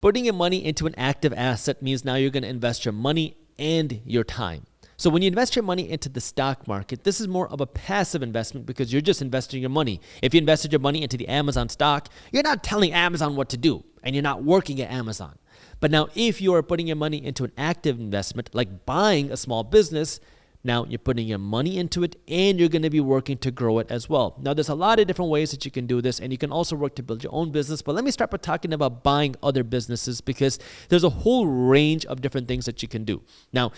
Putting your money into an active asset means now you're going to invest your money and your time. So when you invest your money into the stock market, this is more of a passive investment because you're just investing your money. If you invested your money into the Amazon stock, you're not telling Amazon what to do and you're not working at Amazon. But now if you are putting your money into an active investment, like buying a small business, now you're putting your money into it and you're going to be working to grow it as well. Now there's a lot of different ways that you can do this, and you can also work to build your own business. But let me start by talking about buying other businesses, because there's a whole range of different things that you can do. Now,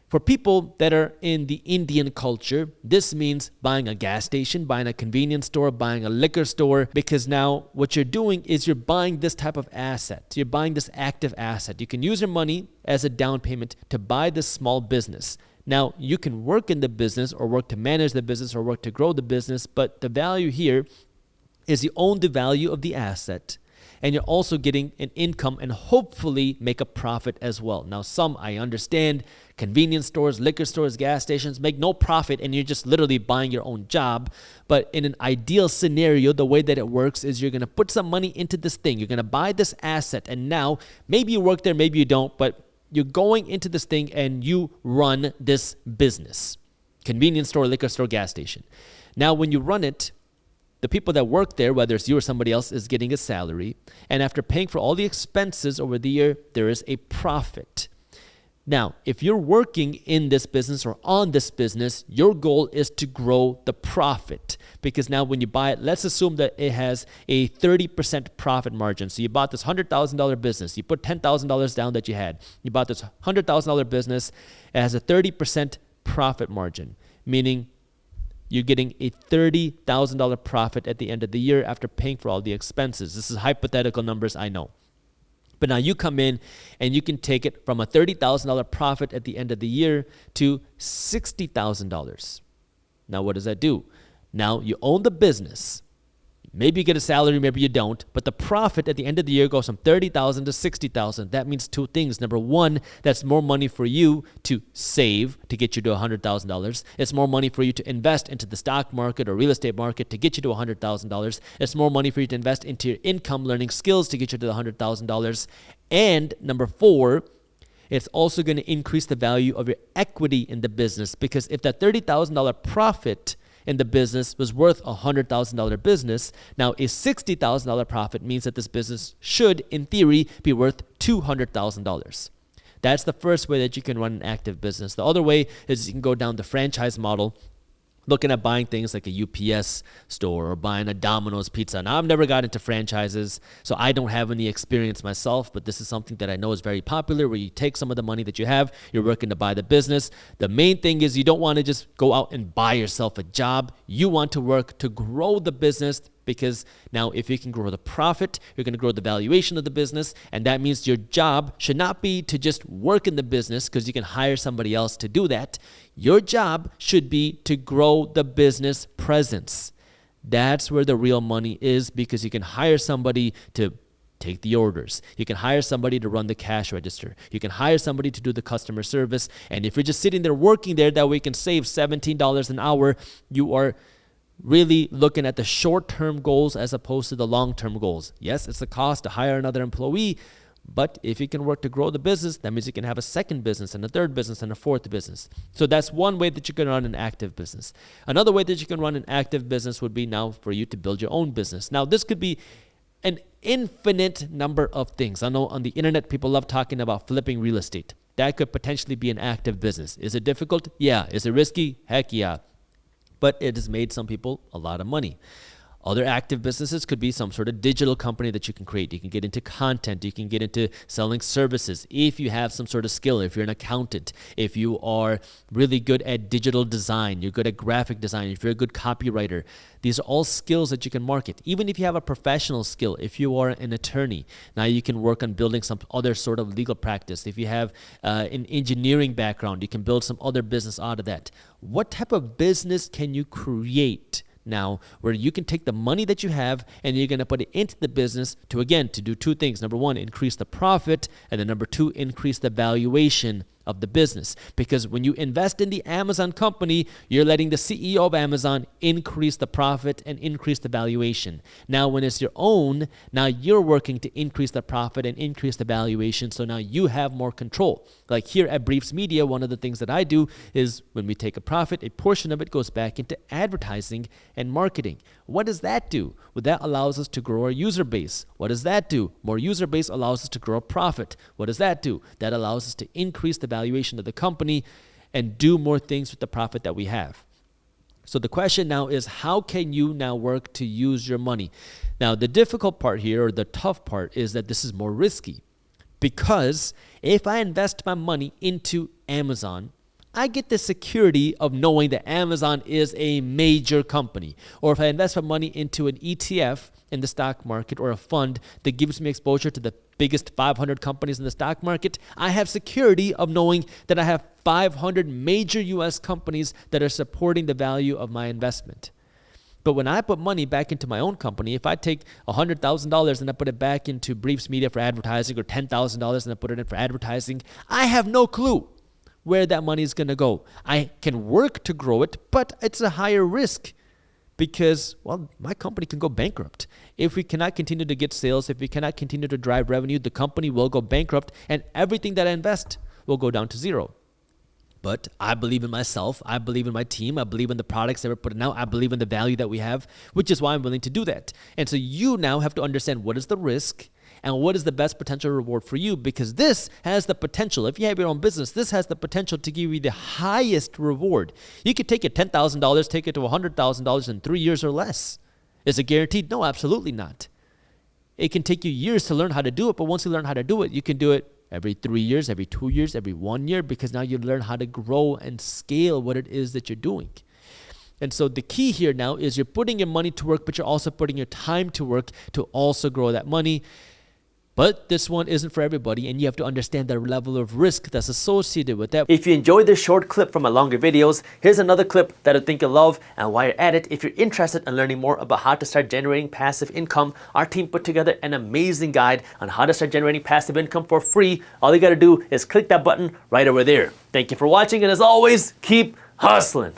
for people that are in the Indian culture, this means buying a gas station, buying a convenience store, buying a liquor store, because now what you're doing is you're buying this type of asset. You're buying this active asset. You can use your money as a down payment to buy this small business. Now, you can work in the business or work to manage the business or work to grow the business, but the value here is you own the value of the asset, and you're also getting an income and hopefully make a profit as well. Now, some, I understand, convenience stores, liquor stores, gas stations make no profit and you're just literally buying your own job. But in an ideal scenario, the way that it works is you're going to put some money into this thing. You're going to buy this asset, and now maybe you work there, maybe you don't, but you're going into this thing and you run this business. Convenience store, liquor store, gas station. Now, when you run it, the people that work there, whether it's you or somebody else, is getting a salary. And after paying for all the expenses over the year, there is a profit. Now, if you're working in this business or on this business, your goal is to grow the profit. Because now when you buy it, let's assume that it has a 30% profit margin. So you bought this $100,000 business. You put $10,000 down that you had. You bought this $100,000 business. It has a 30% profit margin, meaning you're getting a $30,000 profit at the end of the year after paying for all the expenses. This is hypothetical numbers, I know. But now you come in and you can take it from a $30,000 profit at the end of the year to $60,000. Now, what does that do? Now you own the business. Maybe you get a salary, maybe you don't, but the profit at the end of the year goes from $30,000 to $60,000. That means two things. Number one, that's more money for you to save to get you to $100,000. It's more money for you to invest into the stock market or real estate market to get you to $100,000. It's more money for you to invest into your income, learning skills to get you to the $100,000. And number four, it's also going to increase the value of your equity in the business, because if that $30,000 profit in the business was worth a $100,000 business, now a $60,000 profit means that this business should, in theory, be worth $200,000. That's the first way that you can run an active business. The other way is you can go down the franchise model, looking at buying things like a UPS store or buying a Domino's pizza. Now, I've never got into franchises, so I don't have any experience myself, but this is something that I know is very popular, where you take some of the money that you have, you're working to buy the business. The main thing is you don't want to just go out and buy yourself a job. You want to work to grow the business, because now if you can grow the profit, you're going to grow the valuation of the business, and that means your job should not be to just work in the business because you can hire somebody else to do that. Your job should be to grow the business presence. That's where the real money is, because you can hire somebody to take the orders. You can hire somebody to run the cash register. You can hire somebody to do the customer service. And if you're just sitting there working there, that way you can save $17 an hour, you are really looking at the short-term goals as opposed to the long-term goals. Yes, it's a cost to hire another employee, but if you can work to grow the business, that means you can have a second business and a third business and a fourth business. So that's one way that you can run an active business. Another way that you can run an active business would be now for you to build your own business. Now, this could be an infinite number of things. I know on the internet, people love talking about flipping real estate. That could potentially be an active business. Is it difficult? Yeah. Is it risky? Heck yeah. But it has made some people a lot of money. Other active businesses could be some sort of digital company that you can create. You can get into content. You can get into selling services. If you have some sort of skill, if you're an accountant, if you are really good at digital design, you're good at graphic design, if you're a good copywriter, these are all skills that you can market. Even if you have a professional skill, if you are an attorney, now you can work on building some other sort of legal practice. If you have an engineering background, you can build some other business out of that. What type of business can you create now where you can take the money that you have and you're going to put it into the business to do two things. Number one, increase the profit, and then number two, increase the valuation of the business. Because when you invest in the Amazon company, you're letting the CEO of Amazon increase the profit and increase the valuation. Now, when it's your own, now you're working to increase the profit and increase the valuation. So now you have more control. Like here at Briefs Media, one of the things that I do is when we take a profit, a portion of it goes back into advertising and marketing. What does that do? Well, that allows us to grow our user base. What does that do? More user base allows us to grow a profit. What does that do? That allows us to increase the valuation of the company and do more things with the profit that we have. So the question now is, how can you now work to use your money? Now, the difficult part here, or the tough part, is that this is more risky. Because if I invest my money into Amazon, I get the security of knowing that Amazon is a major company. Or if I invest my money into an ETF in the stock market or a fund that gives me exposure to the biggest 500 companies in the stock market, I have security of knowing that I have 500 major US companies that are supporting the value of my investment. But when I put money back into my own company, if I take $100,000 and I put it back into Briefs Media for advertising, or $10,000 and I put it in for advertising, I have no clue where that money is going to go. I can work to grow it, but it's a higher risk because, well, my company can go bankrupt. If we cannot continue to get sales, if we cannot continue to drive revenue, the company will go bankrupt and everything that I invest will go down to zero. But I believe in myself. I believe in my team. I believe in the products that we're putting out. I believe in the value that we have, which is why I'm willing to do that. And so you now have to understand what is the risk and what is the best potential reward for you, because this has the potential, if you have your own business, this has the potential to give you the highest reward. You could take your $10,000, take it to $100,000 in 3 years or less. Is it guaranteed? No, absolutely not. It can take you years to learn how to do it, but once you learn how to do it, you can do it every 3 years, every 2 years, every 1 year, because now you learn how to grow and scale what it is that you're doing. And so the key here now is you're putting your money to work, but you're also putting your time to work to also grow that money. But this one isn't for everybody, and you have to understand the level of risk that's associated with that. If you enjoyed this short clip from my longer videos, here's another clip that I think you'll love. And while you're at it, if you're interested in learning more about how to start generating passive income, our team put together an amazing guide on how to start generating passive income for free. All you got to do is click that button right over there. Thank you for watching, and as always, keep hustling.